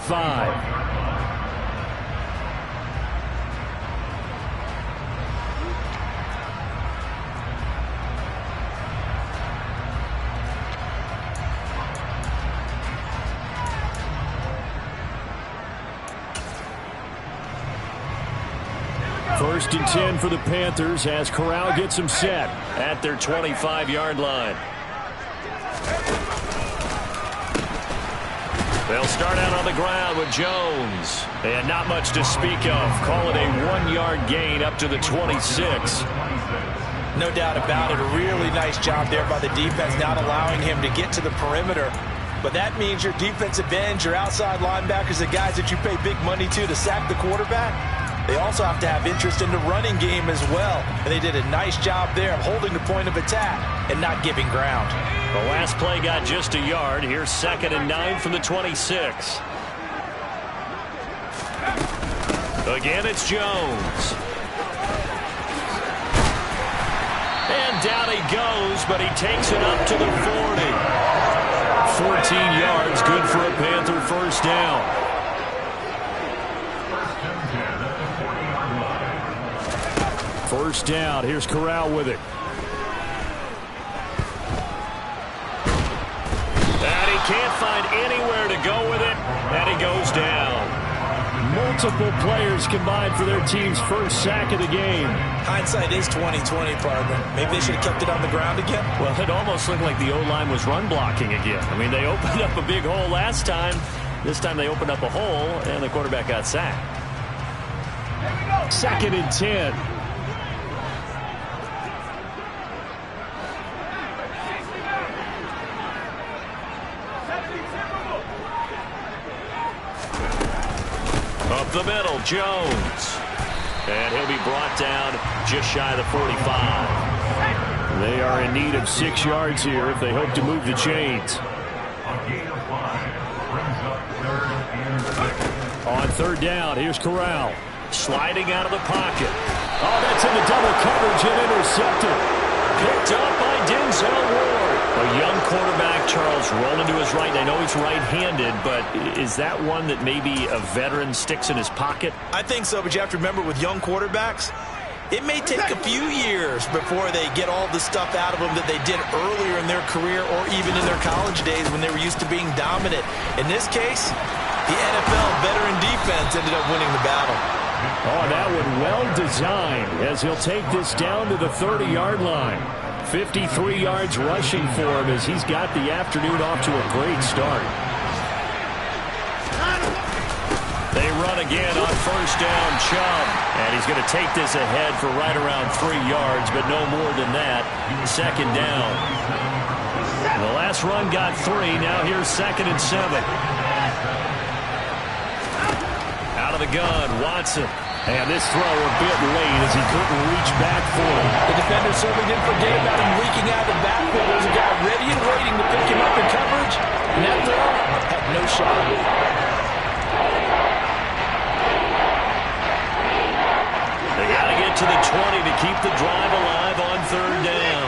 5. First and 10 for the Panthers as Corral gets them set at their 25-yard line. They'll start out on the ground with Jones. And not much to speak of. Call it a 1-yard gain up to the 26. No doubt about it. A really nice job there by the defense, not allowing him to get to the perimeter. But that means your defensive ends, your outside linebackers, the guys that you pay big money to sack the quarterback, they also have to have interest in the running game as well. And they did a nice job there of holding the point of attack and not giving ground. The last play got just a yard. Here's 2nd and 9 from the 26. Again, it's Jones. And down he goes, but he takes it up to the 40. 14 yards, good for a Panther first down. First down. Here's Corral with it. And he can't find anywhere to go with it. And he goes down. Multiple players combined for their team's first sack of the game. Hindsight is 20/20, partner. Maybe they should have kept it on the ground again. Well, it almost looked like the O-line was run blocking again. I mean, they opened up a big hole last time. This time they opened up a hole, and the quarterback got sacked. 2nd and 10. Up the middle, Jones. And he'll be brought down just shy of the 45. They are in need of 6 yards here if they hope to move the chains. On 3rd down, here's Corral. Sliding out of the pocket. Oh, that's in the double coverage and intercepted. Picked up by Denzel Ward. A young quarterback, Charles, rolling to his right. I know he's right-handed, but is that one that maybe a veteran sticks in his pocket? I think so, but you have to remember with young quarterbacks, it may take a few years before they get all the stuff out of them that they did earlier in their career or even in their college days when they were used to being dominant. In this case, the NFL veteran defense ended up winning the battle. Oh, that one well designed as he'll take this down to the 30-yard line. 53 yards rushing for him as he's got the afternoon off to a great start. They run again on first down, Chubb. And he's going to take this ahead for right around 3 yards, but no more than that. 2nd down. The last run got 3. Now here's 2nd and 7. Out of the gun, Watson. And this throw a bit late as he couldn't reach back for him. The defender certainly didn't forget about him leaking out of the backfield. There's a guy ready and waiting to pick him up in coverage. And that throw had no shot. They got to get to the 20 to keep the drive alive on 3rd down.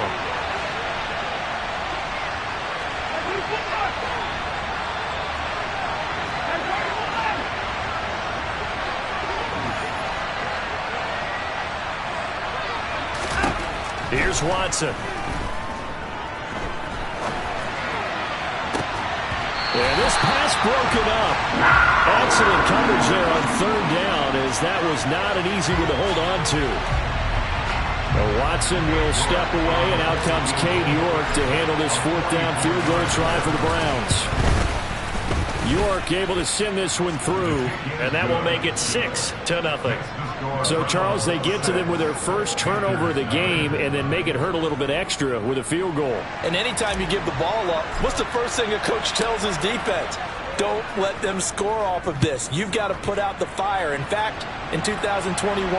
Here's Watson. And this pass broken up. Excellent coverage there on 3rd down as that was not an easy one to hold on to. Now Watson will step away, and out comes Cade York to handle this 4th down field goal try for the Browns. York able to send this one through, and that will make it 6-0. So, Charles, they get to them with their first turnover of the game and then make it hurt a little bit extra with a field goal. And anytime you give the ball up, what's the first thing a coach tells his defense? Don't let them score off of this. You've got to put out the fire. In fact, in 2021,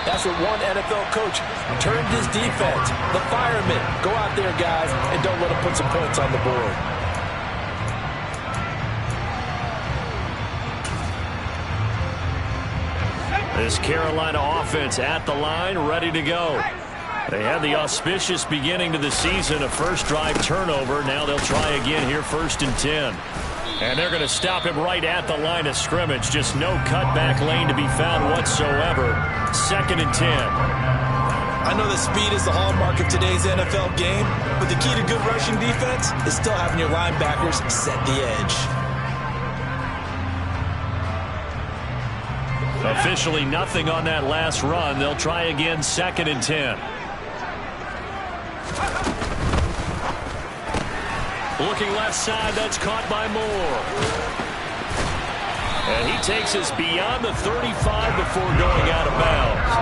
that's what one NFL coach turned his defense. The firemen. Go out there, guys, and don't let them put some points on the board. This Carolina offense at the line, ready to go. They had the auspicious beginning to the season, a first drive turnover. Now they'll try again here, 1st and 10. And they're going to stop him right at the line of scrimmage. Just no cutback lane to be found whatsoever. 2nd and 10. I know that speed is the hallmark of today's NFL game, but the key to good rushing defense is still having your linebackers set the edge. Officially nothing on that last run. They'll try again, 2nd and 10. Looking left side, that's caught by Moore. And he takes us beyond the 35 before going out of bounds.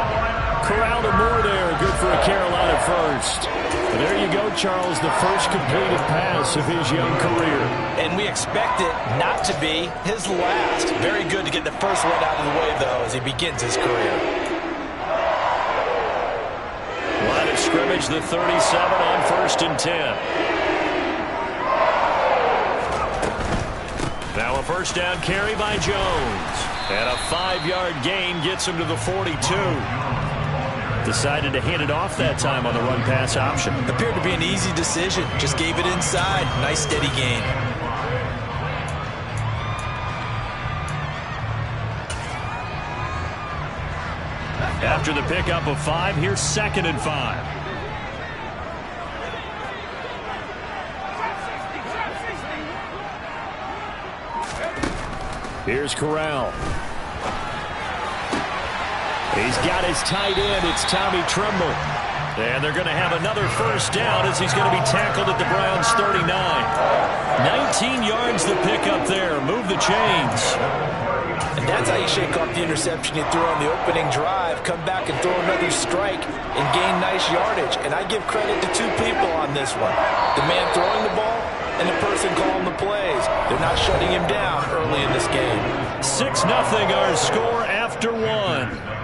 Corral to Moore there, good for a Carolina first. And there you go, Charles, the first completed pass of his young career. And we expect it not to be his last. Very good to get the first one out of the way, though, as he begins his career. Line of scrimmage, the 37 on 1st and 10. Now a first down carry by Jones. And a 5-yard gain gets him to the 42. Decided to hand it off that time on the run-pass option. Appeared to be an easy decision. Just gave it inside. Nice steady gain. After the pickup of 5, here's 2nd and 5. Here's Corral. He's got his tight end. It's Tommy Tremble. And they're going to have another first down as he's going to be tackled at the Browns' 39. 19 yards the pickup there. Move the chains. And that's how you shake off the interception you threw on the opening drive. Come back and throw another strike and gain nice yardage. And I give credit to 2 people on this one. The man throwing the ball and the person calling the plays. They're not shutting him down early in this game. 6-0 our score after 1.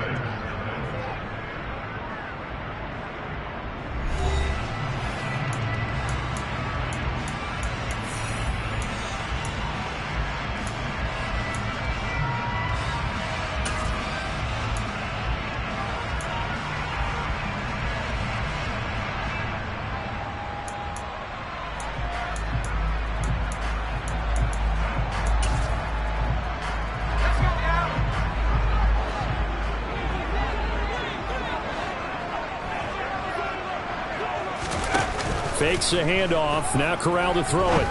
Fakes a handoff. Now Corral to throw it.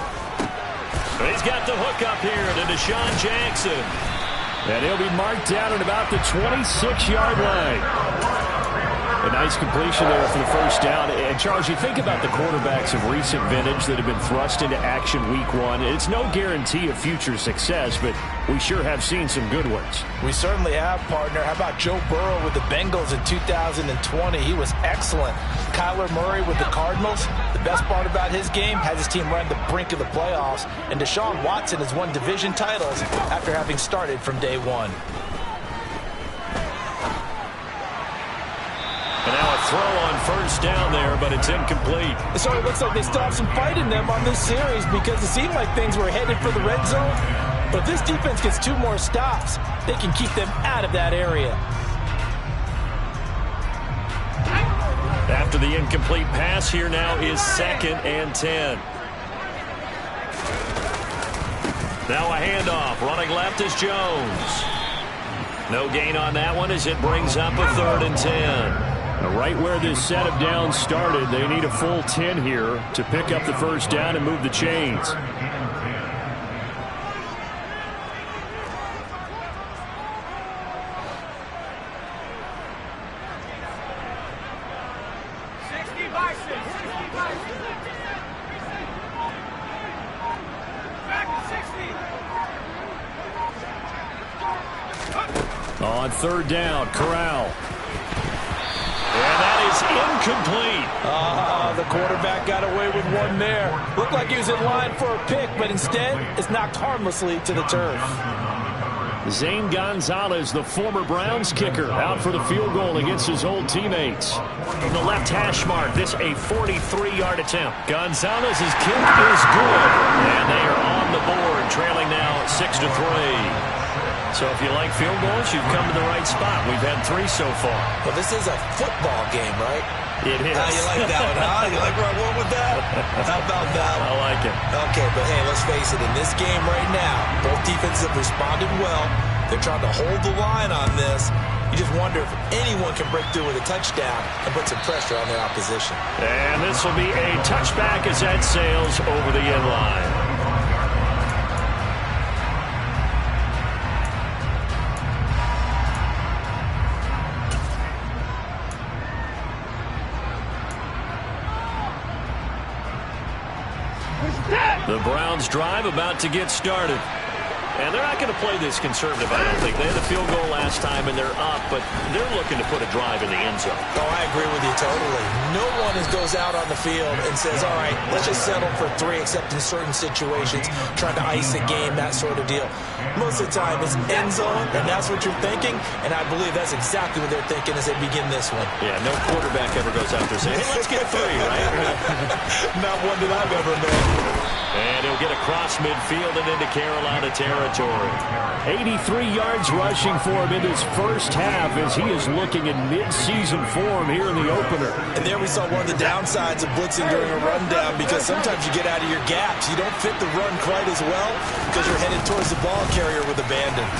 He's got the hook up here to Deshaun Jackson. And he'll be marked down at about the 26-yard line. A nice completion there for the first down. And, Charles, you think about the quarterbacks of recent vintage that have been thrust into action week 1. It's no guarantee of future success, but we sure have seen some good ones. We certainly have, partner. How about Joe Burrow with the Bengals in 2020? He was excellent. Kyler Murray with the Cardinals. The best part about his game has his team right at the brink of the playoffs. And Deshaun Watson has won division titles after having started from day 1. And now a throw on first down there, but it's incomplete. So it looks like they still have some fight in them on this series because it seemed like things were headed for the red zone. But if this defense gets 2 more stops, they can keep them out of that area. After the incomplete pass, here now is 2nd and 10. Now a handoff. Running left is Jones. No gain on that one as it brings up a 3rd and 10. Right where this set of downs started, they need a full 10 here to pick up the first down and move the chains. On 3rd down, Corral. And that is incomplete. The quarterback got away with one there. Looked like he was in line for a pick, but instead it's knocked harmlessly to the turf. Zane Gonzalez, the former Browns kicker, out for the field goal against his old teammates. From the left hash mark, this a 43-yard attempt. Gonzalez's kick is good, and they are on the board, trailing now 6-3. So if you like field goals, you've come to the right spot. We've had 3 so far. Well, this is a football game, right? It is. You like that one, huh? You like where I went with that? How about that one? I like it. Okay, but hey, let's face it. In this game right now, both defenses have responded well. They're trying to hold the line on this. You just wonder if anyone can break through with a touchdown and put some pressure on their opposition. And this will be a touchback as that sails over the end line. The Browns drive about to get started. And they're not going to play this conservative, I don't think. They had a field goal last time, and they're up, but they're looking to put a drive in the end zone. Oh, I agree with you totally. No one goes out on the field and says, all right, let's just settle for 3, except in certain situations, trying to ice a game, that sort of deal. Most of the time, it's end zone, and that's what you're thinking, and I believe that's exactly what they're thinking as they begin this one. Yeah, no quarterback ever goes out there saying, hey, let's get 3, right? Not one that I've ever met. And he'll get across midfield and into Carolina territory. 83 yards rushing for him in his first half as he is looking in mid-season form here in the opener. And there we saw one of the downsides of blitzing during a rundown, because sometimes you get out of your gaps. You don't fit the run quite as well because you're headed towards the ball carrier with abandon.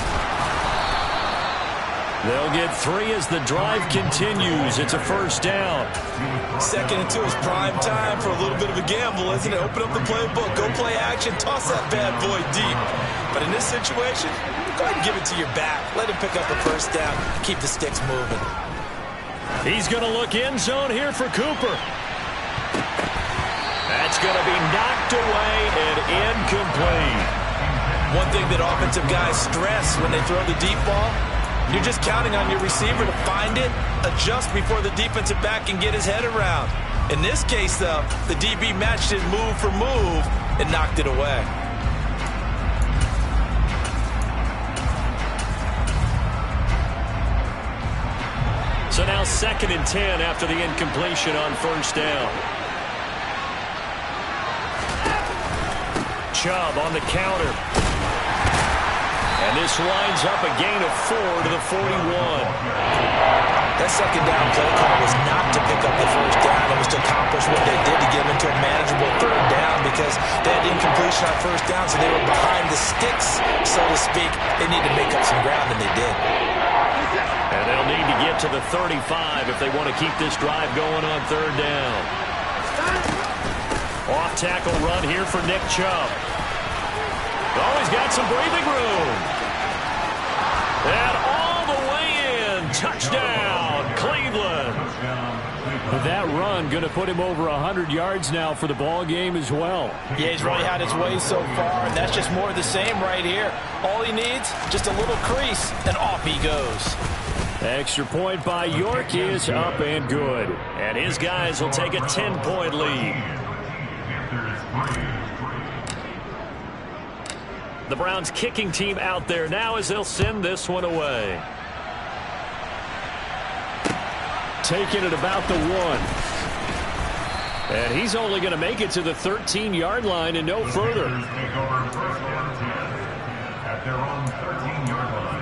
They'll get 3 as the drive continues. It's a first down. 2nd and 2 is prime time for a little bit of a gamble, isn't it? Open up the playbook, go play action, toss that bad boy deep. But in this situation, go ahead and give it to your back. Let him pick up a first down, keep the sticks moving. He's going to look end zone here for Cooper. That's going to be knocked away and incomplete. One thing that offensive guys stress when they throw the deep ball, you're just counting on your receiver to find it, adjust before the defensive back can get his head around. In this case, though, the DB matched it move for move and knocked it away. So now 2nd and 10 after the incompletion on first down. Chubb on the counter. And this winds up a gain of 4 to the 41. That 2nd down play call was not to pick up the first down. It was to accomplish what they did to get them into a manageable 3rd down, because they had incompletion on first down, so they were behind the sticks, so to speak. They need to make up some ground, and they did. And they'll need to get to the 35 if they want to keep this drive going on 3rd down. Off-tackle run here for Nick Chubb. Oh, he's got some breathing room. And all the way in. Touchdown, Cleveland. But that run going to put him over 100 yards now for the ball game as well. Yeah, he's really had his way so far, and that's just more of the same right here. All he needs, just a little crease, and off he goes. Extra point by York is up and good. And his guys will take a 10-point lead. The Browns kicking team out there now as they'll send this one away. Taking it about the 1. And he's only going to make it to the 13-yard line and no further. At their own 13-yard line.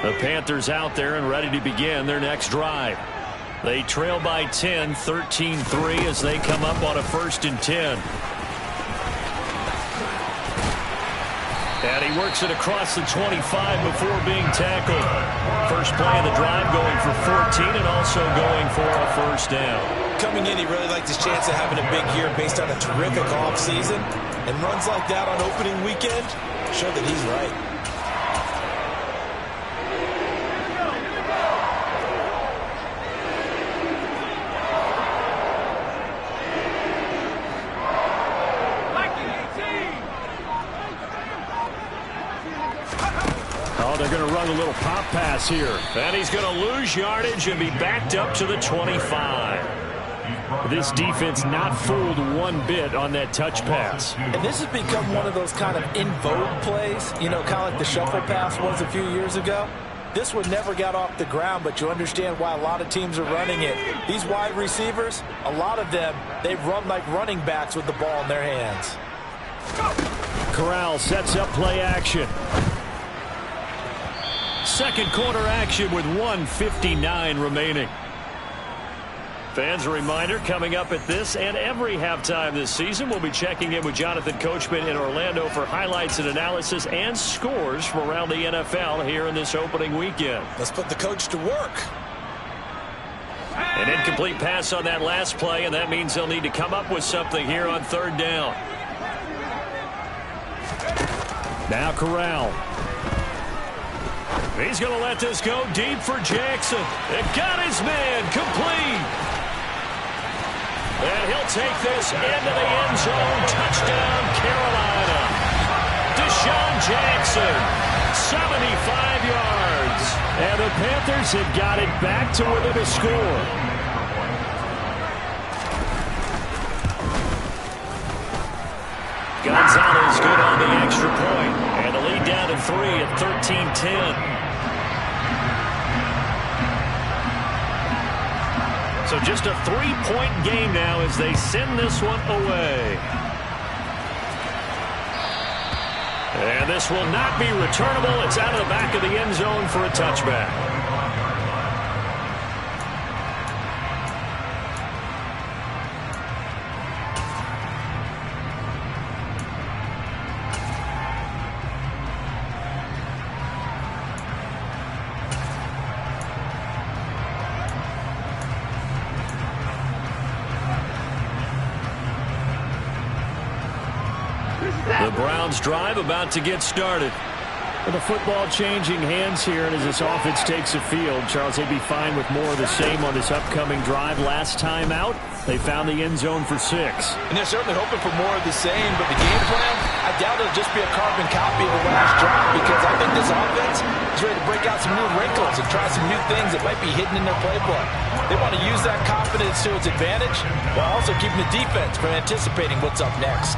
The Panthers out there and ready to begin their next drive. They trail by 10, 13-3 as they come up on a 1st and 10. And he works it across the 25 before being tackled. First play of the drive going for 14 and also going for a first down. Coming in, he really liked his chance of having a big year based on a terrific offseason. And runs like that on opening weekend show that he's right. They're going to run a little pop pass here. And he's going to lose yardage and be backed up to the 25. This defense not fooled one bit on that touch pass. And this has become one of those kind of in vogue plays, you know, kind of like the shuffle pass was a few years ago. This one never got off the ground, but you understand why a lot of teams are running it. These wide receivers, a lot of them, they run like running backs with the ball in their hands. Corral sets up play action. Second quarter action with 1:59 remaining. Fans, a reminder, coming up at this and every halftime this season, we'll be checking in with Jonathan Coachman in Orlando for highlights and analysis and scores from around the NFL here in this opening weekend. Let's put the coach to work. An incomplete pass on that last play, and that means they'll need to come up with something here on third down. Now Corral. He's going to let this go deep for Jackson. It got his man complete. And he'll take this into the end zone. Touchdown, Carolina. Deshaun Jackson, 75 yards. And the Panthers have got it back to within a score. Gonzalez good on the extra point. And the lead down to 3 at 13-10. So just a 3-point game now as they send this one away. And this will not be returnable. It's out of the back of the end zone for a touchback. The Browns drive about to get started. With the football changing hands here, and as this offense takes the field, Charles, they'd be fine with more of the same on this upcoming drive. Last time out, they found the end zone for 6. And they're certainly hoping for more of the same, but the game plan, I doubt it'll just be a carbon copy of the last drive, because I think this offense is ready to break out some new wrinkles and try some new things that might be hidden in their playbook. They want to use that confidence to its advantage, while also keeping the defense from anticipating what's up next.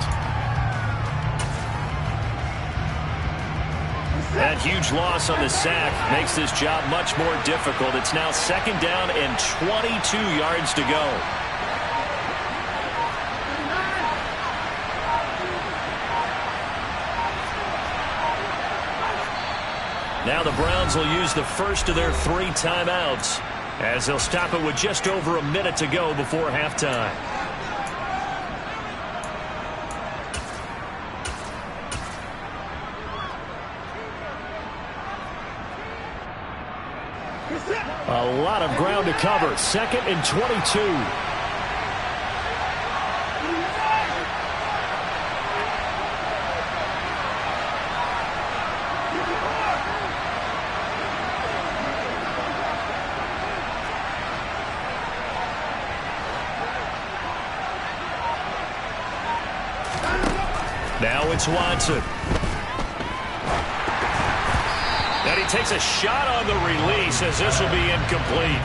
That huge loss on the sack makes this job much more difficult. It's now second down and 22 yards to go. Now the Browns will use the first of their 3 timeouts as they'll stop it with just over a minute to go before halftime. A lot of ground to cover. Second and 22. Now it's Watson. And he takes a shot on the release as this will be incomplete.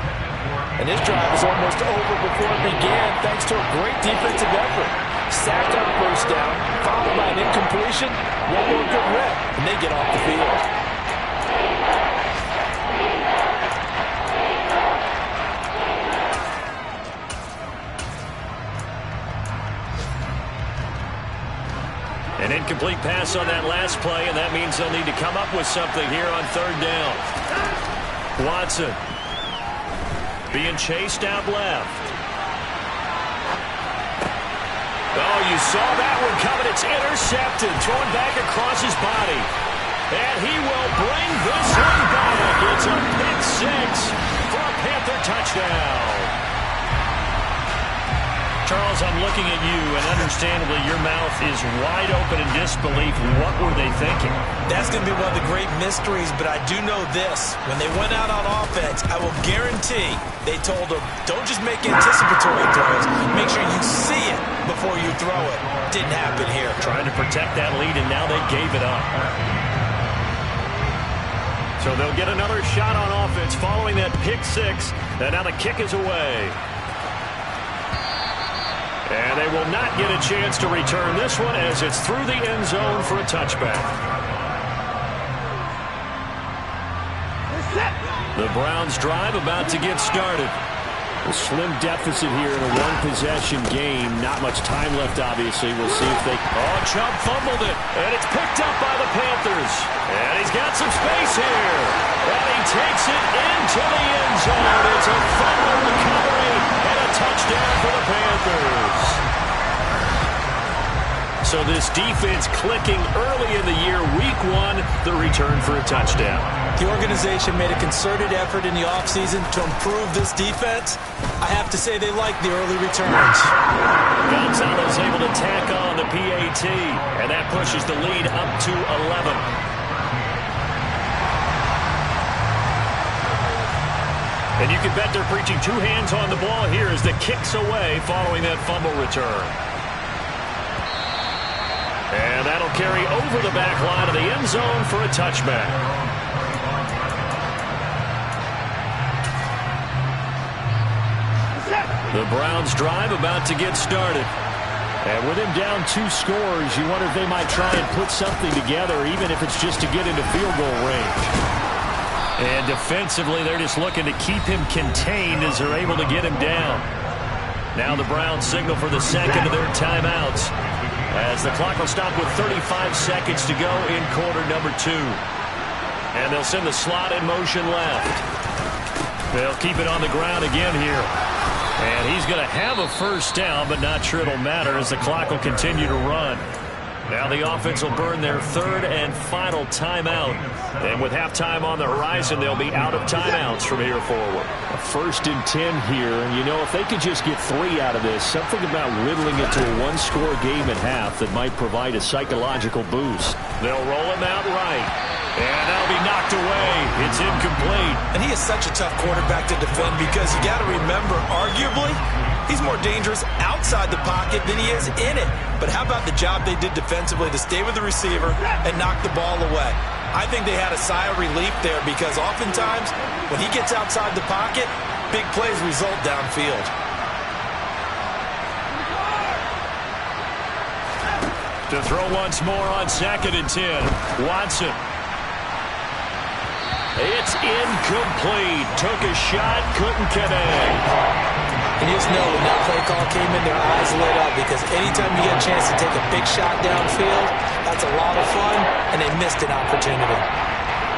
And this drive is almost over before it began thanks to a great defensive effort. Sacked on first down, followed by an incompletion, one more good rep, and they get off the field. An incomplete pass on that last play, and that means they'll need to come up with something here on third down. Watson being chased out left. Oh, you saw that one coming. It's intercepted, thrown back across his body. And he will bring this one back. It's a pick 6 for a Panther touchdown. Charles, I'm looking at you, and understandably, your mouth is wide open in disbelief. What were they thinking? That's going to be one of the great mysteries, but I do know this. When they went out on offense, I will guarantee they told them, don't just make anticipatory throws. Make sure you see it before you throw it. Didn't happen here. Trying to protect that lead, and now they gave it up. So they'll get another shot on offense following that pick 6, and now the kick is away. And they will not get a chance to return this one as it's through the end zone for a touchback. The Browns drive about to get started. A slim deficit here in a one-possession game. Not much time left, obviously. We'll see if they... Oh, Chubb fumbled it, and it's picked up by the Panthers. And he's got some space here. And he takes it into the end zone. It's a fumble recovery and a touchdown for the Panthers. So this defense clicking early in the year. Week 1, the return for a touchdown. The organization made a concerted effort in the offseason to improve this defense. I have to say they like the early returns. Gonzalez able to tack on the PAT, and that pushes the lead up to 11. And you can bet they're preaching 2 hands on the ball here as the kick's away following that fumble return. And that'll carry over the back line of the end zone for a touchback. The Browns drive about to get started. And with him down 2 scores, you wonder if they might try and put something together, even if it's just to get into field goal range. And defensively, they're just looking to keep him contained as they're able to get him down. Now the Browns signal for the second of their timeouts, as the clock will stop with 35 seconds to go in quarter number 2. And they'll send the slot in motion left. They'll keep it on the ground again here. And he's going to have a first down, but not sure it'll matter as the clock will continue to run. Now the offense will burn their 3rd and final timeout. And with halftime on the horizon, they'll be out of timeouts from here forward. A 1st and 10 here. And, you know, if they could just get 3 out of this, something about whittling it to a 1-score game at half that might provide a psychological boost. They'll roll him out right. And that'll be knocked away. It's incomplete. And he is such a tough quarterback to defend because you got to remember, arguably, he's more dangerous outside the pocket than he is in it. But how about the job they did defensively to stay with the receiver and knock the ball away? I think they had a sigh of relief there because oftentimes when he gets outside the pocket, big plays result downfield. To throw once more on 2nd and 10. Watson. It's incomplete. Took a shot, couldn't connect. And you just know when that play call came in, their eyes lit up because anytime you get a chance to take a big shot downfield, that's a lot of fun, and they missed an opportunity.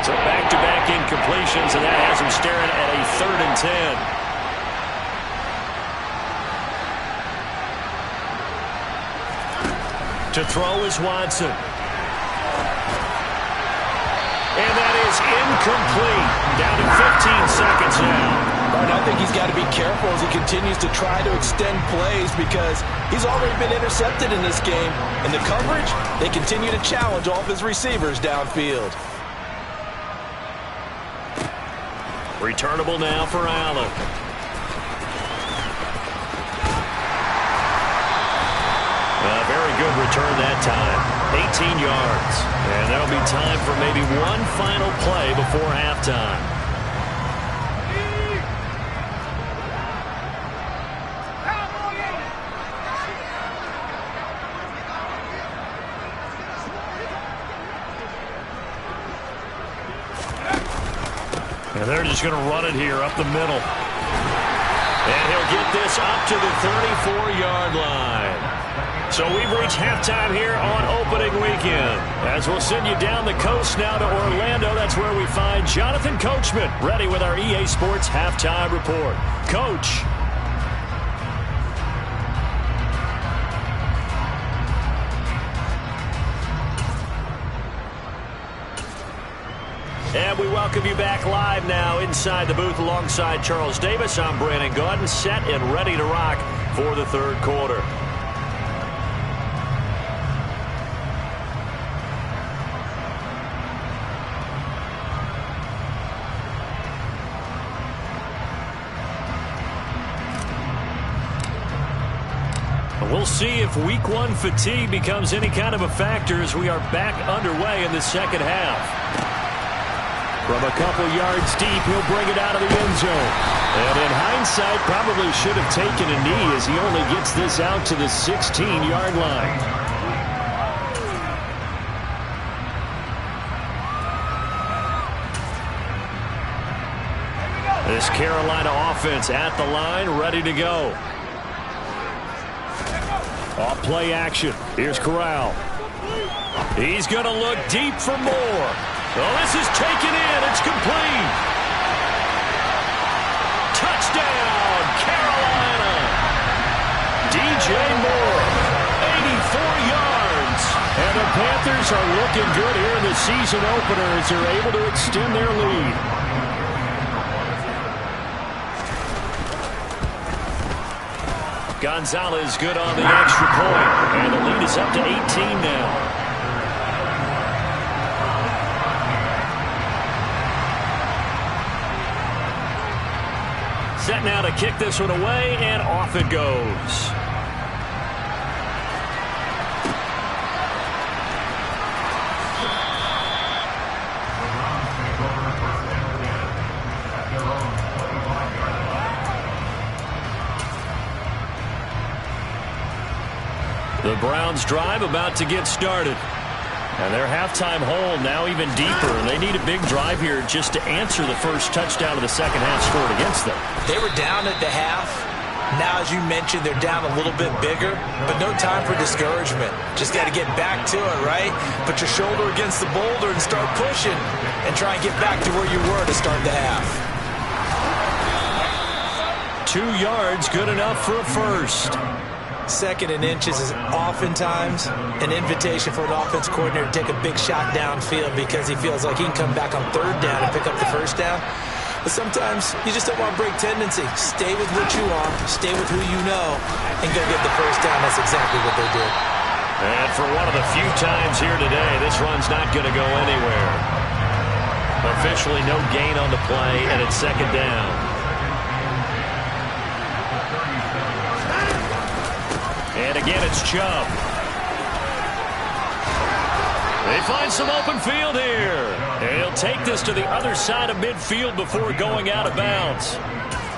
So back-to-back incompletions, and that has them staring at a 3rd and 10. To throw is Watson. And that is incomplete. Down to 15 seconds now. And I think he's got to be careful as he continues to try to extend plays because he's already been intercepted in this game. And the coverage, they continue to challenge all of his receivers downfield. Returnable now for Allen. A very good return that time. 18 yards. And that'll be time for maybe one final play before halftime. And they're just going to run it here up the middle. And he'll get this up to the 34-yard line. So we've reached halftime here on opening weekend. As we'll send you down the coast now to Orlando, that's where we find Jonathan Coachman, ready with our EA Sports Halftime Report. Coach. And we welcome you back live now inside the booth alongside Charles Davis. I'm Brandon Gaudin, set and ready to rock for the 3rd quarter. We'll see if week 1 fatigue becomes any kind of a factor as we are back underway in the 2nd half. From a couple yards deep, he'll bring it out of the end zone. And in hindsight, probably should have taken a knee as he only gets this out to the 16-yard line. This Carolina offense at the line, ready to go. Off play action. Here's Corral. He's going to look deep for more. Well, this is taken in. It's complete. Touchdown, Carolina. DJ Moore, 84 yards. And the Panthers are looking good here in the season opener as they're able to extend their lead. Gonzalez good on the extra point. And the lead is up to 18 now. Set now to kick this one away, and off it goes. The Browns drive about to get started. And their halftime hole now even deeper. And they need a big drive here just to answer the first touchdown of the second half scored against them. They were down at the half. Now, as you mentioned, they're down a little bit bigger, but no time for discouragement. Just got to get back to it, right? Put your shoulder against the boulder and start pushing and try and get back to where you were to start the half. 2 yards, good enough for a first. Second and inches is oftentimes an invitation for an offense coordinator to take a big shot downfield because he feels like he can come back on third down and pick up the first down. But sometimes you just don't want to break tendency. Stay with what you are, stay with who you know, and go get the first down. That's exactly what they did. And for one of the few times here today, this run's not going to go anywhere. Officially no gain on the play, and it's second down. And again, it's Chubb. They find some open field here. And he'll take this to the other side of midfield before going out of bounds.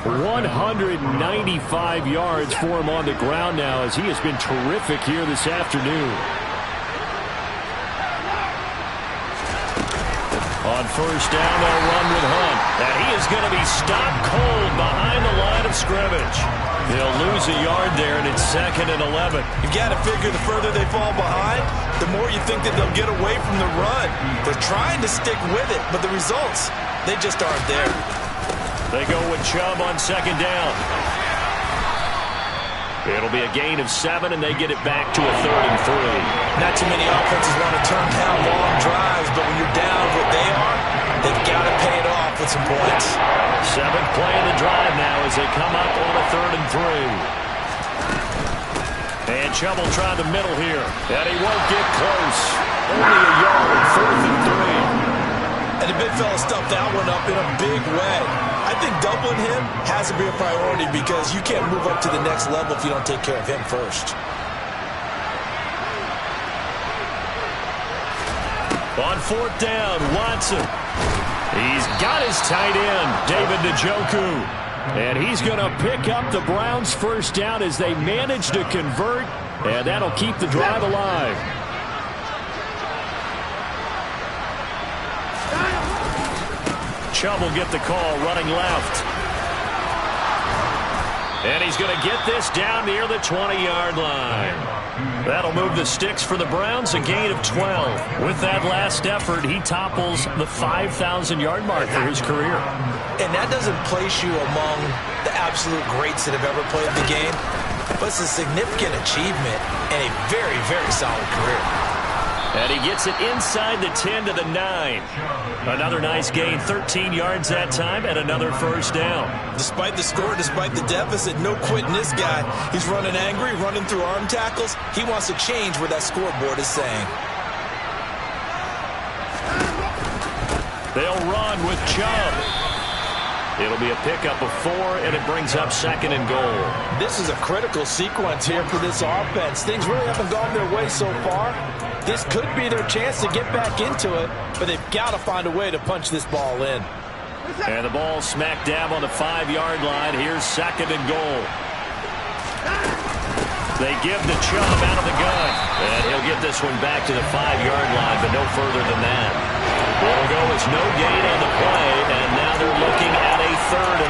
195 yards for him on the ground now as he has been terrific here this afternoon. On first down, they'll run with Hunt. And he is going to be stopped cold behind the line of scrimmage. They'll lose a yard there, and it's second and 11. You've got to figure the further they fall behind, the more you think that they'll get away from the run. They're trying to stick with it, but the results, they just aren't there. They go with Chubb on second down. It'll be a gain of 7, and they get it back to a 3rd and 3. Not too many offenses want to turn down long drives, but when you're down what they are, they've got to pay it off with some points. 7th play of the drive now as they come up on a 3rd and 3. And Chubb will try the middle here. And he won't get close. Only a yard, 4th and 3. And the big fella stuffed that one up in a big way. I think doubling him has to be a priority because you can't move up to the next level if you don't take care of him first. On 4th down, Watson. He's got his tight end, David Njoku. And he's going to pick up the Browns' first down as they manage to convert. And that'll keep the drive alive. Chubb will get the call running left. And he's going to get this down near the 20-yard line. That'll move the sticks for the Browns, a gain of 12. With that last effort, he topples the 5,000-yard mark for his career. And that doesn't place you among the absolute greats that have ever played the game, but it's a significant achievement and a very, very solid career. And he gets it inside the 10 to the 9. Another nice gain, 13 yards that time, and another first down. Despite the score, despite the deficit, no quitting this guy. He's running angry, running through arm tackles. He wants to change what that scoreboard is saying. They'll run with Chubb. It'll be a pickup of 4, and it brings up 2nd and goal. This is a critical sequence here for this offense. Things really haven't gone their way so far. This could be their chance to get back into it, but they've got to find a way to punch this ball in. And the ball smack dab on the 5-yard line. Here's 2nd and goal. They give the Chubb out of the gun. And he'll get this one back to the 5-yard line, but no further than that. It'll go as no gain on the play, and now they're looking at a 3rd and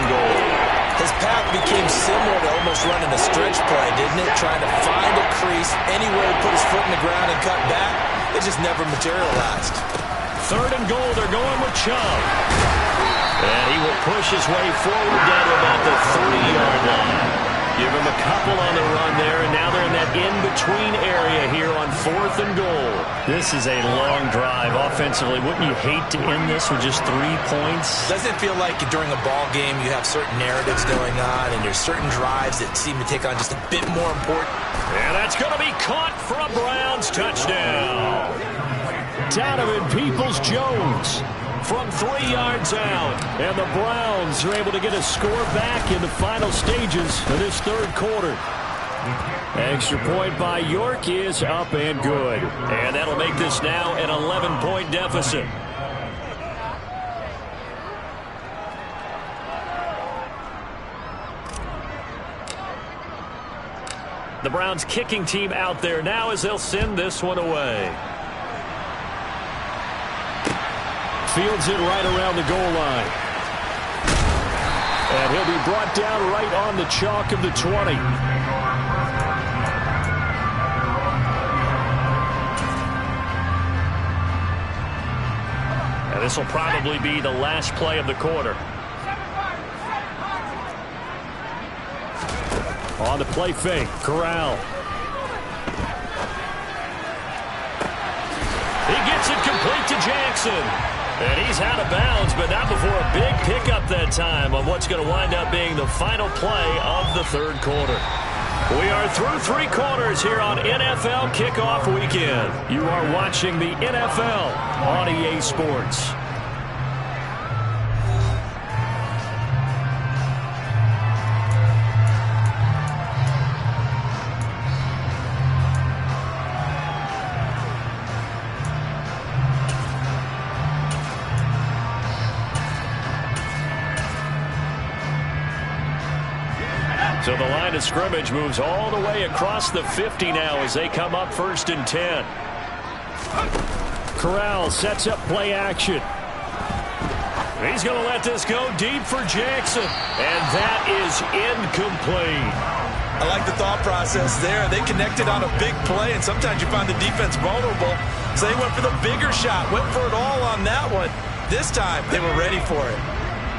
almost running a stretch play, didn't it? Trying to find a crease anywhere to put his foot in the ground and cut back. It just never materialized. 3rd and goal, they're going with Chubb. And he will push his way forward down to about the 30-yard line. Give him a couple on the run there, and now they're in that in-between area here on 4th and goal. This is a long drive offensively. Wouldn't you hate to end this with just 3 points? Doesn't it feel like during a ball game you have certain narratives going on, and there's certain drives that seem to take on just a bit more important? And that's going to be caught for a Browns touchdown. Donovan Peoples-Jones from 3 yards out. And the Browns are able to get a score back in the final stages of this 3rd quarter. Extra point by York is up and good. And that'll make this now an 11-point deficit. The Browns kicking team out there now as they'll send this one away. Fields it right around the goal line. And he'll be brought down right on the chalk of the 20. And this will probably be the last play of the quarter. On the play fake, Corral. He gets it complete to Jackson. And he's out of bounds, but not before a big pickup that time on what's going to wind up being the final play of the 3rd quarter. We are through 3 quarters here on NFL Kickoff Weekend. You are watching the NFL on EA Sports. So the line of scrimmage moves all the way across the 50 now as they come up 1st and 10. Corral sets up play action. He's going to let this go deep for Jackson. And that is incomplete. I like the thought process there. They connected on a big play, and sometimes you find the defense vulnerable. So they went for the bigger shot, went for it all on that one. This time, they were ready for it.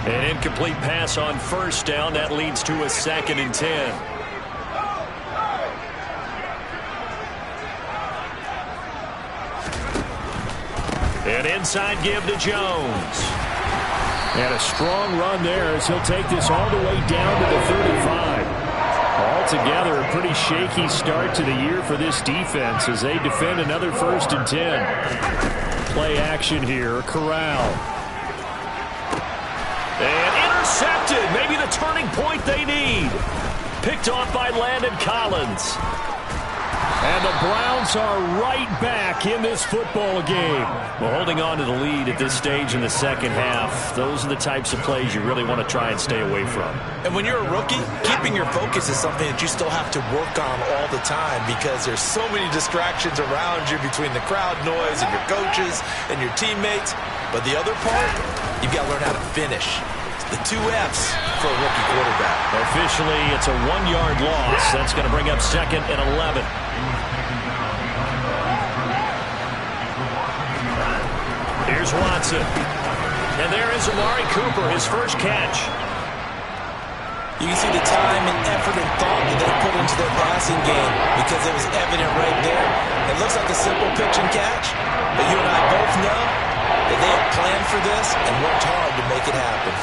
An incomplete pass on 1st down. That leads to a 2nd and 10. An inside give to Jones. And a strong run there as he'll take this all the way down to the 35. Altogether, a pretty shaky start to the year for this defense as they defend another 1st and 10. Play action here, Corral. And intercepted. Maybe the turning point they need. Picked off by Landon Collins. And the Browns are right back in this football game. Well, holding on to the lead at this stage in the 2nd half, those are the types of plays you really want to try and stay away from. And when you're a rookie, keeping your focus is something that you still have to work on all the time because there's so many distractions around you between the crowd noise and your coaches and your teammates. But the other part, you've got to learn how to finish. The 2 F's for a rookie quarterback. Officially, it's a 1-yard loss. That's going to bring up 2nd and 11. Here's Watson. And there is Amari Cooper, his first catch. You can see the time and effort and thought that they put into their passing game because it was evident right there. It looks like a simple pitch and catch, but you and I both know that they have planned for this and worked hard to make it happen.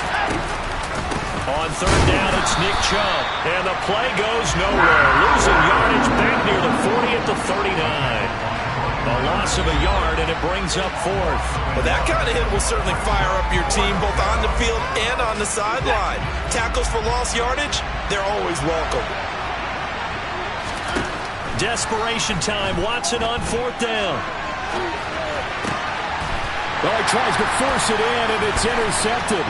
On 3rd down, it's Nick Chubb. And the play goes nowhere. Losing yardage back near the 40 at the 39. A loss of a yard, and it brings up 4th. Well, that kind of hit will certainly fire up your team both on the field and on the sideline. Tackles for lost yardage, they're always welcome. Desperation time. Watson on 4th down. Well, he tries to force it in, and it's intercepted.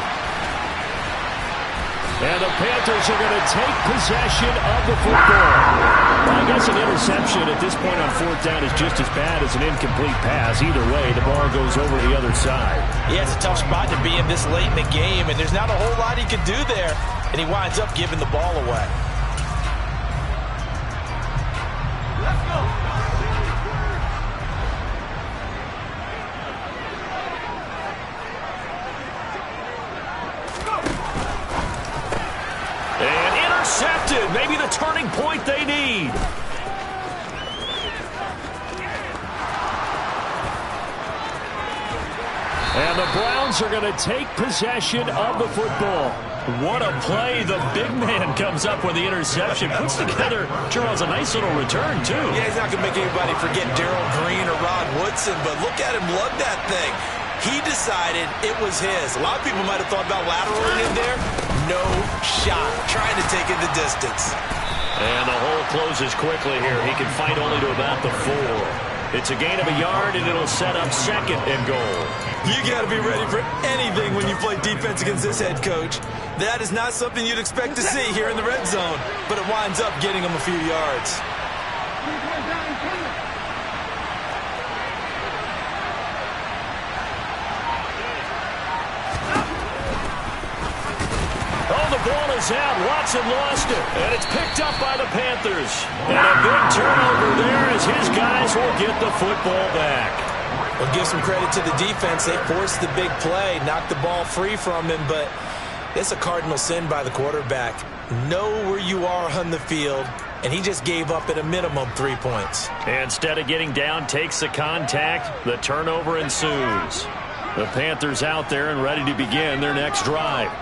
And the Panthers are going to take possession of the football. Well, I guess an interception at this point on 4th down is just as bad as an incomplete pass. Either way, the ball goes over the other side. Yeah, it's a tough spot to be in this late in the game, and there's not a whole lot he can do there. And he winds up giving the ball away. and maybe the turning point they need. And the Browns are going to take possession of the football. What a play. The big man comes up with the interception. Puts together, Charles, a nice little return, too. Yeah, he's not going to make anybody forget Darrell Green or Rod Woodson, but look at him lug that thing. He decided it was his. A lot of people might have thought about lateraling in there. No shot. Trying to take it the distance. And the hole closes quickly here. He can fight only to about the 4. It's a gain of a yard, and it'll set up second and goal. You got to be ready for anything when you play defense against this head coach. That is not something you'd expect to see here in the red zone, but it winds up getting him a few yards. Oh, the ball is out. Watson lost it, and it's picked up by the Panthers. And a big turnover there as his guys will get the football back. Well, give some credit to the defense. They forced the big play, knocked the ball free from him, but it's a cardinal sin by the quarterback. Know where you are on the field, and he just gave up at a minimum 3 points. Instead of getting down, takes the contact. The turnover ensues. The Panthers out there and ready to begin their next drive.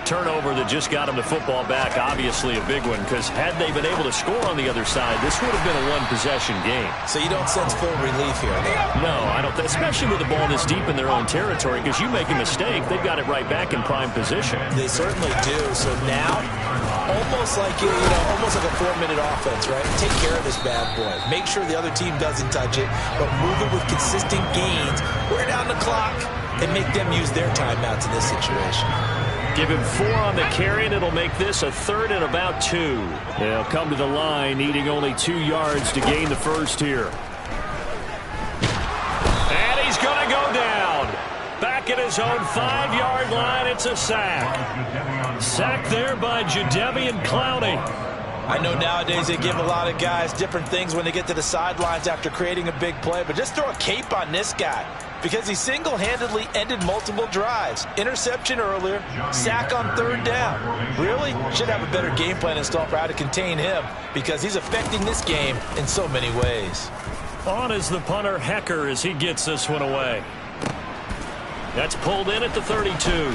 Turnover that just got them the football back, obviously a big one, because had they been able to score on the other side, this would have been a one-possession game. So you don't sense full relief here, though? No, I don't, especially with the ball this deep in their own territory, because you make a mistake, they've got it right back in prime position. They certainly do. So now, almost like almost like a 4-minute offense, right? Take care of this bad boy. Make sure the other team doesn't touch it, but move it with consistent gains. Wear down the clock and make them use their timeouts in this situation. Give him 4 on the carry, and it'll make this a 3rd and about 2. They'll come to the line, needing only 2 yards to gain the first here. And he's going to go down. Back at his own 5-yard line, it's a sack. Sack there by Jadeveon Clowney. I know nowadays they give a lot of guys different things when they get to the sidelines after creating a big play, but just throw a cape on this guy because he single-handedly ended multiple drives. Interception earlier, sack on 3rd down. Really should have a better game plan installed for how to contain him because he's affecting this game in so many ways. On is the punter Hecker as he gets this one away. That's pulled in at the 32.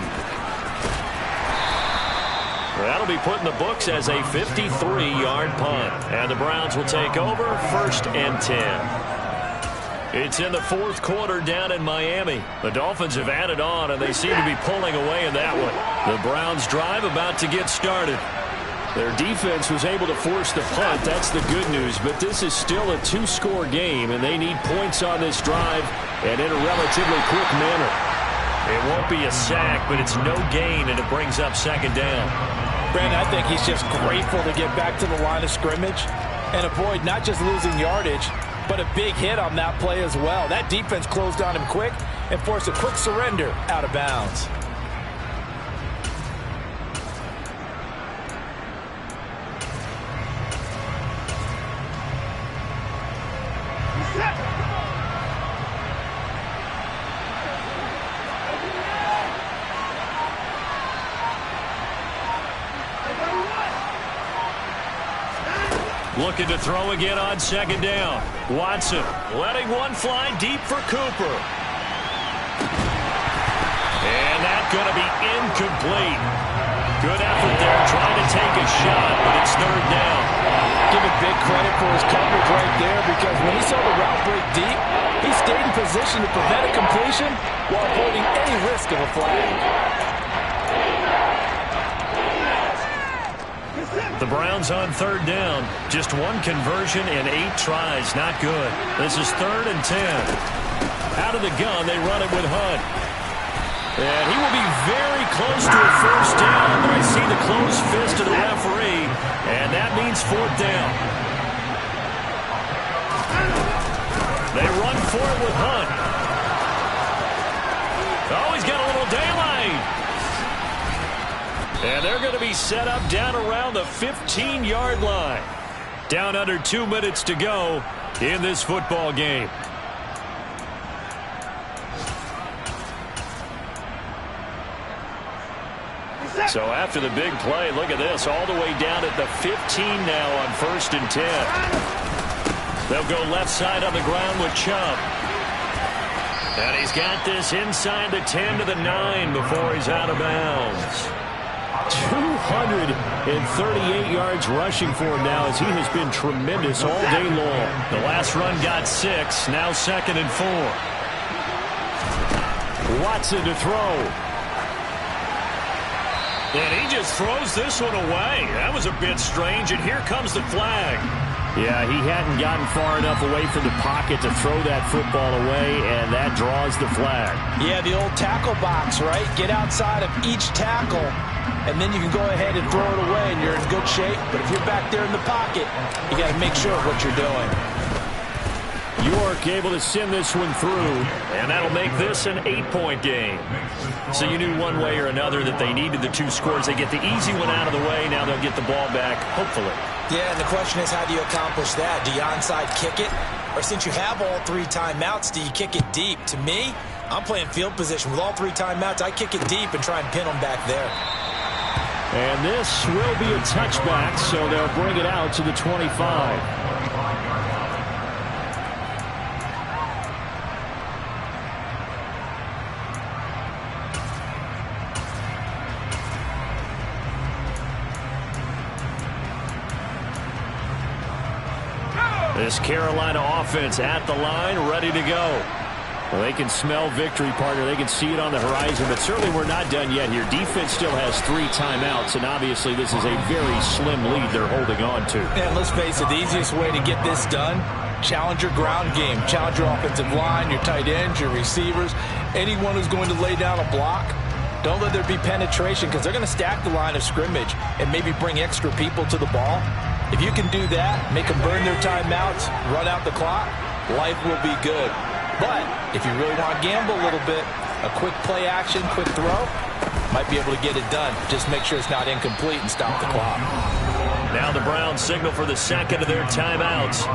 That'll be put in the books as a 53-yard punt. And the Browns will take over 1st and 10. It's in the 4th quarter down in Miami. The Dolphins have added on, and they seem to be pulling away in that one. The Browns drive about to get started. Their defense was able to force the punt. That's the good news. But this is still a 2-score game, and they need points on this drive and in a relatively quick manner. It won't be a sack, but it's no gain, and it brings up 2nd down. Brandon, I think he's just grateful to get back to the line of scrimmage and avoid not just losing yardage, but a big hit on that play as well. That defense closed on him quick and forced a quick surrender out of bounds. Looking to throw again on 2nd down. Watson letting one fly deep for Cooper. And that's going to be incomplete. Good effort there trying to take a shot, but it's 3rd down. Give him big credit for his coverage right there because when he saw the route break deep, he stayed in position to prevent a completion while avoiding any risk of a flag. The Browns on 3rd down. Just 1 conversion in 8 tries. Not good. This is 3rd and 10. Out of the gun, they run it with Hunt. And he will be very close to a 1st down, but I see the closed fist of the referee, and that means 4th down. They run for it with Hunt. Oh, he's got a little daylight. And they're going to be set up down around the 15-yard line. Down under 2 minutes to go in this football game. So after the big play, look at this, all the way down at the 15 now on 1st and 10. They'll go left side on the ground with Chubb. And he's got this inside the 10 to the 9 before he's out of bounds. 238 yards rushing for him now as he has been tremendous all day long. The last run got 6, now 2nd and 4. Watson to throw. And he just throws this one away. That was a bit strange, and here comes the flag. Yeah, he hadn't gotten far enough away from the pocket to throw that football away, and that draws the flag. Yeah, the old tackle box, right? Get outside of each tackle, and then you can go ahead and throw it away, and you're in good shape. But if you're back there in the pocket, you got to make sure of what you're doing. York able to send this one through, and that'll make this an 8-point game. So you knew one way or another that they needed the 2 scores. They get the easy one out of the way. Now they'll get the ball back, hopefully. Yeah, and the question is, how do you accomplish that? Do you onside kick it? Or since you have all 3 timeouts, do you kick it deep? To me, I'm playing field position. With all 3 timeouts, I kick it deep and try and pin them back there. And this will be a touchback, so they'll bring it out to the 25. This Carolina offense at the line, ready to go. Well, they can smell victory, partner. They can see it on the horizon, but certainly we're not done yet here. Defense still has 3 timeouts, and obviously this is a very slim lead they're holding on to. And let's face it, the easiest way to get this done, challenge your ground game. Challenge your offensive line, your tight ends, your receivers, anyone who's going to lay down a block. Don't let there be penetration because they're going to stack the line of scrimmage and maybe bring extra people to the ball. If you can do that, make them burn their timeouts, run out the clock, life will be good. But if you really want to gamble a little bit, a quick play action, quick throw, might be able to get it done. Just make sure it's not incomplete and stop the clock. Now the Browns signal for the 2nd of their timeouts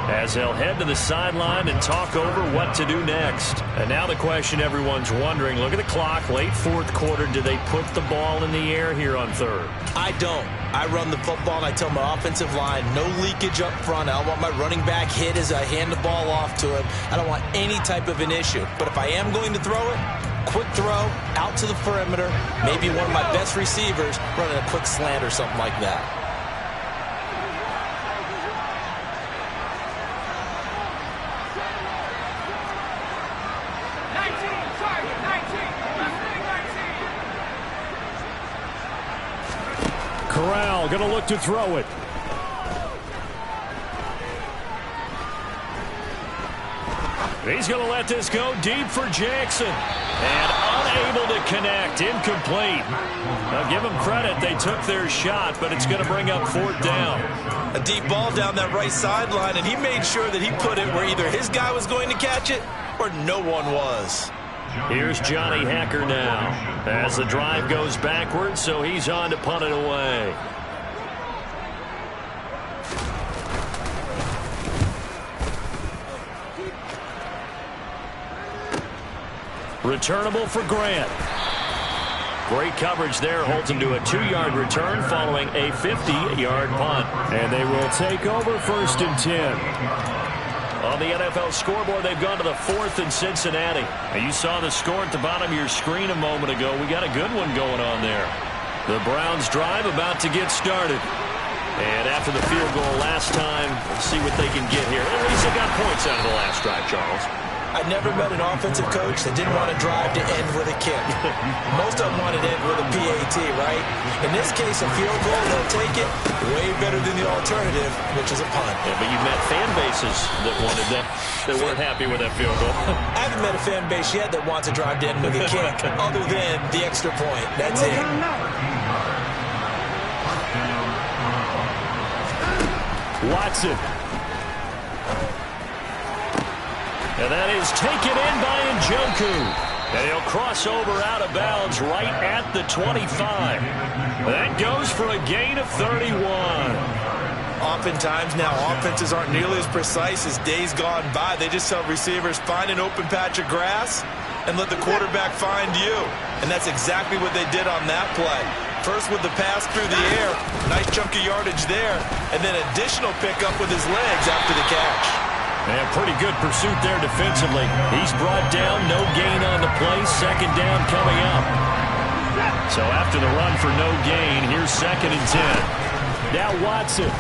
as they'll head to the sideline and talk over what to do next. And now the question everyone's wondering, look at the clock, late 4th quarter, do they put the ball in the air here on 3rd? I don't. I run the football and I tell my offensive line, no leakage up front. I don't want my running back hit as I hand the ball off to him. I don't want any type of an issue. But if I am going to throw it, quick throw, out to the perimeter, maybe one of my best receivers running a quick slant or something like that. Corral going to look to throw it. He's going to let this go deep for Jackson. And unable to connect. Incomplete. Now give them credit. They took their shot, but it's going to bring up 4th down. A deep ball down that right sideline, and he made sure that he put it where either his guy was going to catch it or no one was. Here's Johnny Hacker now as the drive goes backwards, so he's on to punt it away. Returnable for Grant. Great coverage there, holds him to a 2-yard return following a 50-yard punt. And they will take over 1st and 10. On the NFL scoreboard, they've gone to the 4th in Cincinnati. And you saw the score at the bottom of your screen a moment ago. We got a good one going on there. The Browns drive about to get started. And after the field goal last time, we'll see what they can get here. At least they got points out of the last drive, Charles. I never met an offensive coach that didn't want to drive to end with a kick. Most of them wanted to end with a PAT, right? In this case, a field goal, they'll take it way better than the alternative, which is a punt. Yeah, but you met fan bases that wanted that, that weren't happy with that field goal. I haven't met a fan base yet that wants to drive to end with a kick, other than the extra point. That's it. Watson. And that is taken in by Njoku. And he'll cross over out of bounds right at the 25. That goes for a gain of 31. Oftentimes now, offenses aren't nearly as precise as days gone by. They just tell receivers, find an open patch of grass and let the quarterback find you. And that's exactly what they did on that play. First with the pass through the air, nice chunk of yardage there, and then additional pickup with his legs after the catch. And pretty good pursuit there defensively. He's brought down, no gain on the play, second down coming up. So after the run for no gain, here's 2nd and 10. Now Watson.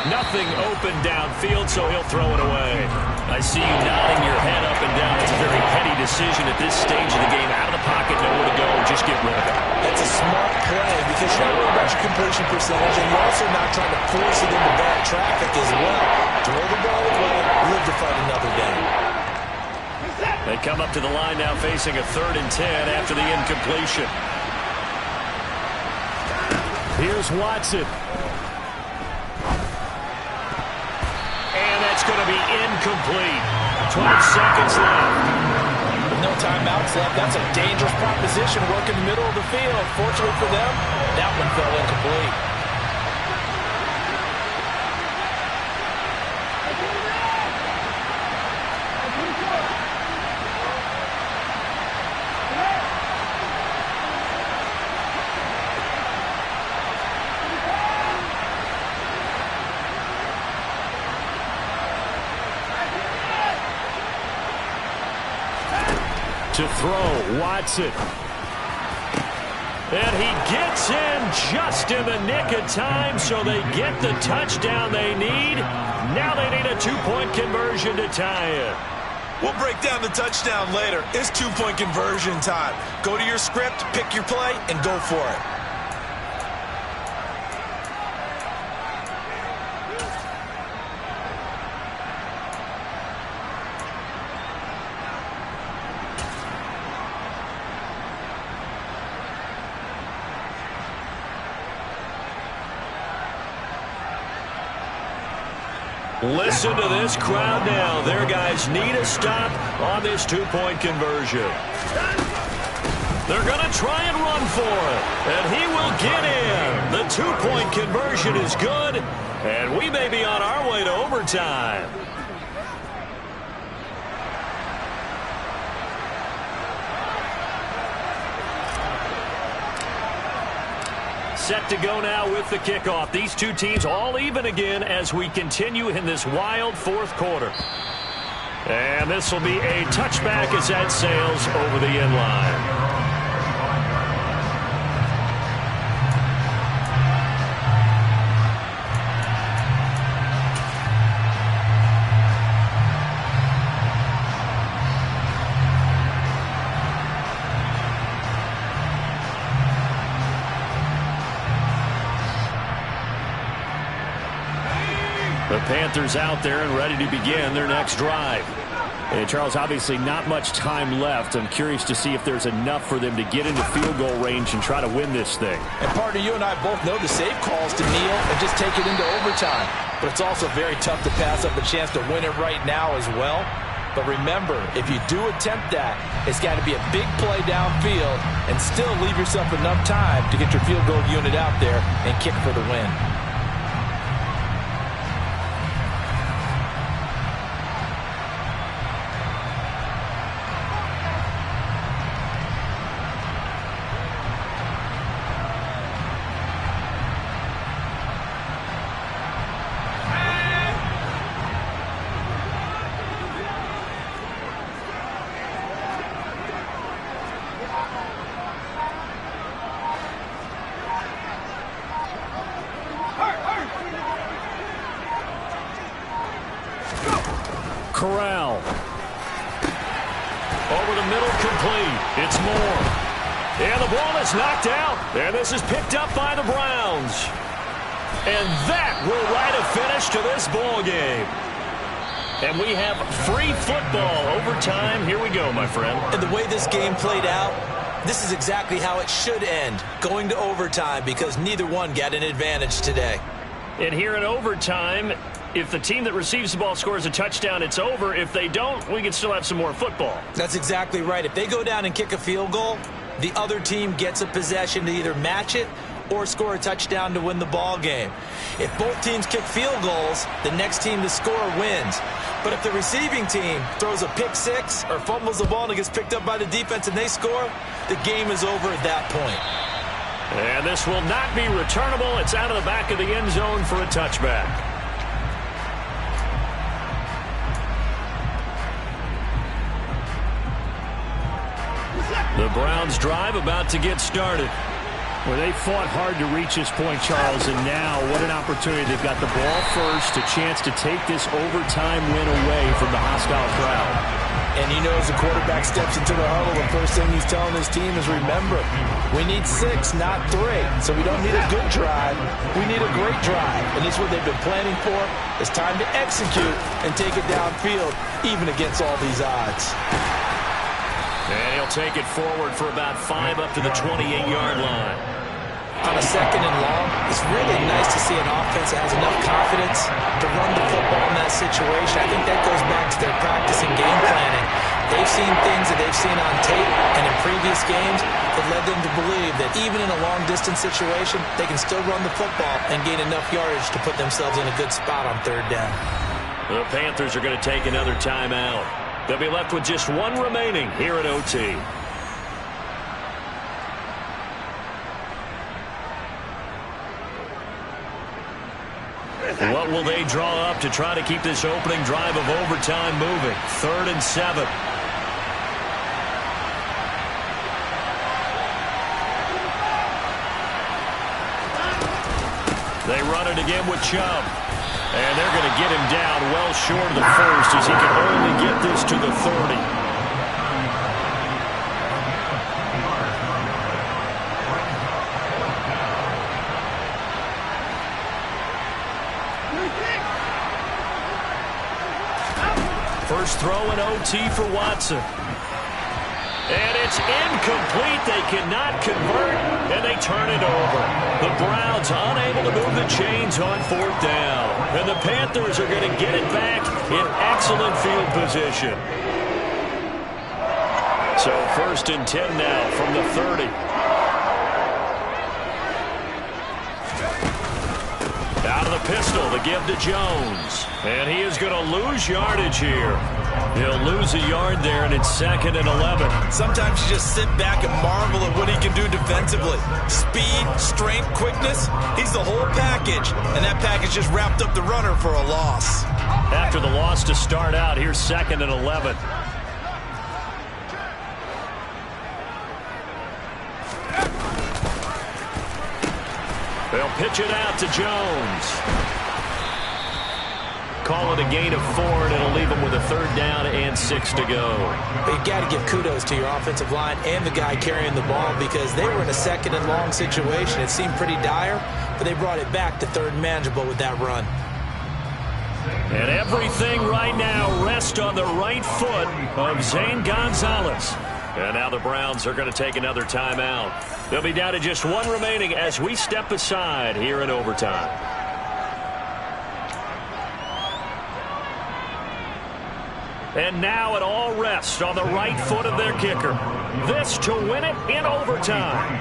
Nothing open downfield, so he'll throw it away. I see you nodding your head up and down. It's a very petty decision at this stage of the game. Out of the pocket, nowhere to go, just get rid of it. That's a smart play because you're not worried about your completion percentage, and you're also not trying to force it into bad traffic as well. Throw the ball away, live to fight another down. They come up to the line now facing a 3rd and 10 after the incompletion. Here's Watson. It's going to be incomplete. 12 seconds left. With no timeouts left, that's a dangerous proposition. Work in the middle of the field. Fortunately for them, that one fell incomplete. To throw, Watson. And he gets in just in the nick of time, so they get the touchdown they need. Now they need a 2-point conversion to tie it. We'll break down the touchdown later. It's 2-point conversion time. Go to your script, pick your play, and go for it. Listen to this crowd now. Their guys need a stop on this 2-point conversion. They're going to try and run for it. And he will get in. The 2-point conversion is good. And we may be on our way to overtime. Set to go now with the kickoff. These two teams all even again as we continue in this wild 4th quarter. And this will be a touchback as that sails over the end line. The Panthers out there and ready to begin their next drive. And Charles, obviously not much time left. I'm curious to see if there's enough for them to get into field goal range and try to win this thing. And partner, you and I both know the safe calls to kneel and just take it into overtime. But it's also very tough to pass up the chance to win it right now as well. But remember, if you do attempt that, it's got to be a big play downfield and still leave yourself enough time to get your field goal unit out there and kick for the win. Corral. Over the middle, complete. It's Moore. And the ball is knocked out. And this is picked up by the Browns. And that will write a finish to this ball game. And we have free football overtime. Here we go, my friend. And the way this game played out, this is exactly how it should end, going to overtime, because neither one got an advantage today. And here in overtime, if the team that receives the ball scores a touchdown, it's over. If they don't, we can still have some more football. That's exactly right. If they go down and kick a field goal, the other team gets a possession to either match it or score a touchdown to win the ball game. If both teams kick field goals, the next team to score wins. But if the receiving team throws a pick six or fumbles the ball and it gets picked up by the defense and they score, the game is over at that point. And this will not be returnable. It's out of the back of the end zone for a touchback. The Browns drive about to get started. Well, they fought hard to reach this point, Charles, and now what an opportunity. They've got the ball first, a chance to take this overtime win away from the hostile crowd. And you know, as the quarterback steps into the huddle, the first thing he's telling his team is, remember, we need 6, not 3. So we don't need a good drive. We need a great drive. And this is what they've been planning for. It's time to execute and take it downfield, even against all these odds. And he'll take it forward for about 5 up to the 28-yard line. On a second and long, it's really nice to see an offense that has enough confidence to run the football in that situation. I think that goes back to their practice and game planning. They've seen things that they've seen on tape and in previous games that led them to believe that even in a long-distance situation, they can still run the football and gain enough yardage to put themselves in a good spot on third down. The Panthers are going to take another timeout. They'll be left with just 1 remaining here at OT. What will they draw up to try to keep this opening drive of overtime moving? 3rd and 7. They run it again with Chubb. And they're going to get him down well short of the first as he can only get this to the 30. First throw in OT for Watson. And it's incomplete. They cannot convert, and they turn it over. The Browns unable to move the chains on 4th down. And the Panthers are going to get it back in excellent field position. So 1st and 10 now from the 30. Out of the pistol, the give to Jones. And he is going to lose yardage here. He'll lose a yard there, and it's 2nd and 11. Sometimes you just sit back and marvel at what he can do defensively. Speed, strength, quickness, he's the whole package. And that package just wrapped up the runner for a loss. After the loss to start out, here's 2nd and 11. They'll pitch it out to Jones. Call it a gain of 4, and it'll leave them with a 3rd down and 6 to go. But you got to give kudos to your offensive line and the guy carrying the ball because they were in a 2nd and long situation. It seemed pretty dire, but they brought it back to 3rd and manageable with that run. And everything right now rests on the right foot of Zane Gonzalez. And now the Browns are going to take another timeout. They'll be down to just 1 remaining as we step aside here in overtime. And now it all rests on the right foot of their kicker. This to win it in overtime.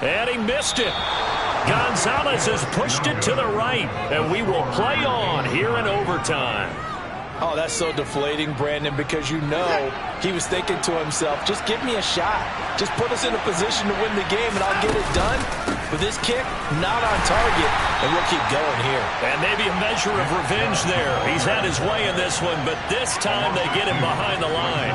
And he missed it. Gonzalez has pushed it to the right, and we will play on here in overtime. Oh, that's so deflating, Brandon, because you know he was thinking to himself, just give me a shot. Just put us in a position to win the game, and I'll get it done. But this kick, not on target, and we'll keep going here. And maybe a measure of revenge there. He's had his way in this one, but this time they get him behind the line.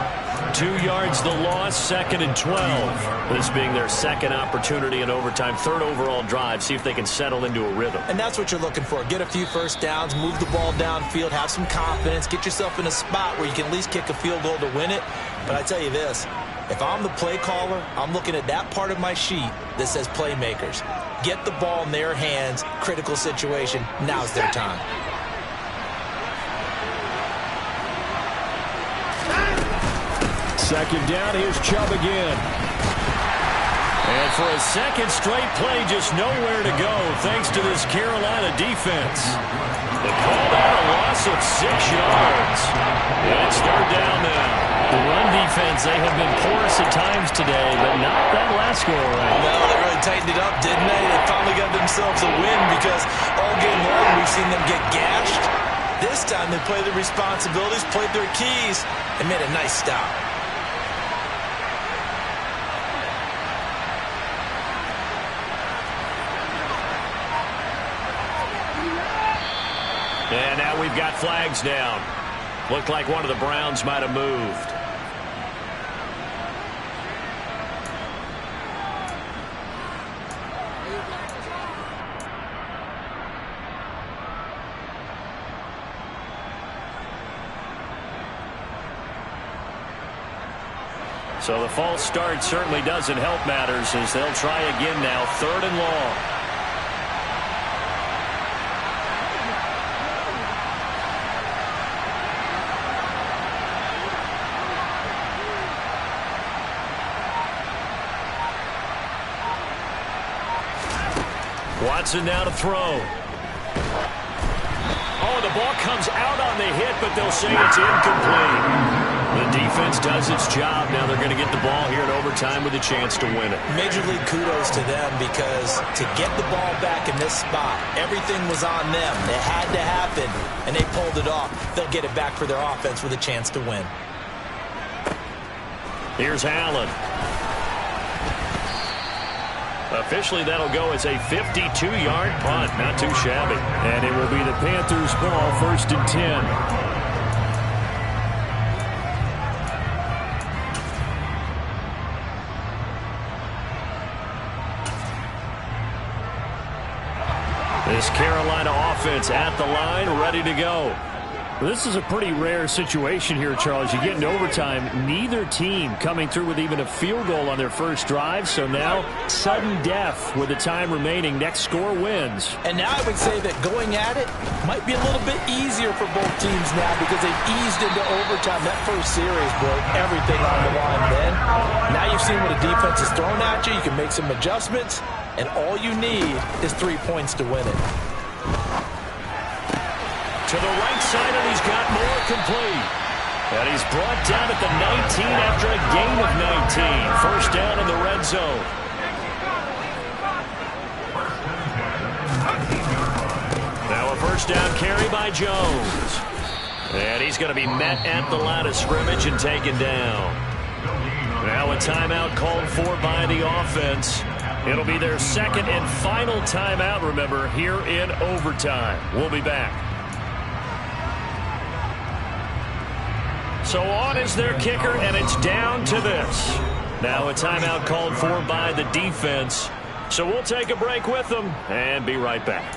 2 yards the loss, 2nd and 12. This being their 2nd opportunity in overtime, 3rd overall drive. See if they can settle into a rhythm. And that's what you're looking for. Get a few first downs, move the ball downfield, have some confidence, get yourself in a spot where you can at least kick a field goal to win it. But I tell you this, if I'm the play caller, I'm looking at that part of my sheet that says playmakers. Get the ball in their hands, critical situation, now's their time. Second down, here's Chubb again. And for a second straight play, just nowhere to go thanks to this Carolina defense. They called out a loss of 6 yards. And it's third down now. The run defense, they have been porous at times today, but not that last go-around. No, they really tightened it up, didn't they? They finally got themselves a win because all game long we've seen them get gashed. This time they played their responsibilities, played their keys, and made a nice stop. And now we've got flags down. Looked like one of the Browns might have moved. So the false start certainly doesn't help matters as they'll try again now, 3rd and long. Watson now to throw. Oh, the ball comes out on the hit, but they'll say it's incomplete. The defense does its job. Now they're going to get the ball here in overtime with a chance to win it. Major league kudos to them because to get the ball back in this spot, everything was on them. It had to happen, and they pulled it off. They'll get it back for their offense with a chance to win. Here's Allen. Officially, that'll go as a 52-yard punt. Not too shabby. And it will be the Panthers' ball, 1st and 10. This Carolina offense at the line, ready to go. This is a pretty rare situation here, Charles. You get into overtime, neither team coming through with even a field goal on their first drive. So now, sudden death with the time remaining. Next score wins. And now I would say that going at it might be a little bit easier for both teams now because they've eased into overtime. That first series broke everything on the line then. Now you've seen what a defense is thrown at you. You can make some adjustments, and all you need is 3 points to win it. To the right side, and he's got more complete. And he's brought down at the 19 after a gain of 19. First down in the red zone. Now a first down carry by Jones. And he's going to be met at the line of scrimmage and taken down. Now a timeout called for by the offense. It'll be their second and final timeout, remember, here in overtime. We'll be back. So on is their kicker, and it's down to this. Now a timeout called for by the defense. So we'll take a break with them and be right back.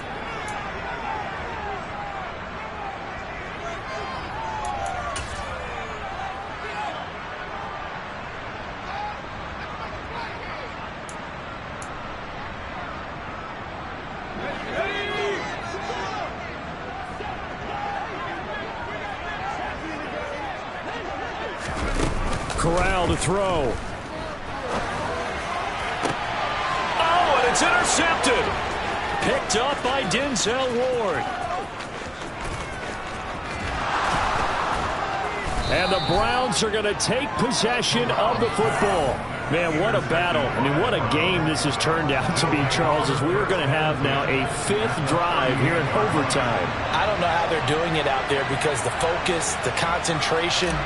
Corral to throw. Oh, and it's intercepted. Picked up by Denzel Ward. And the Browns are going to take possession of the football. Man, what a battle. I mean, what a game this has turned out to be, Charles, as we're going to have now a 5th drive here in overtime. I don't know how they're doing it out there because the focus, the concentration,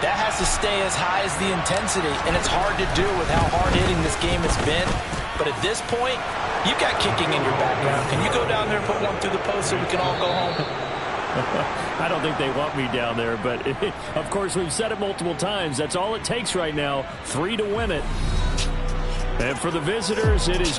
that has to stay as high as the intensity, and it's hard to do with how hard-hitting this game has been. But at this point, you've got kicking in your background. Can you go down there and put one through the post so we can all go home? I don't think they want me down there, but of course we've said it multiple times. That's all it takes right now, 3 to win it. And for the visitors, it is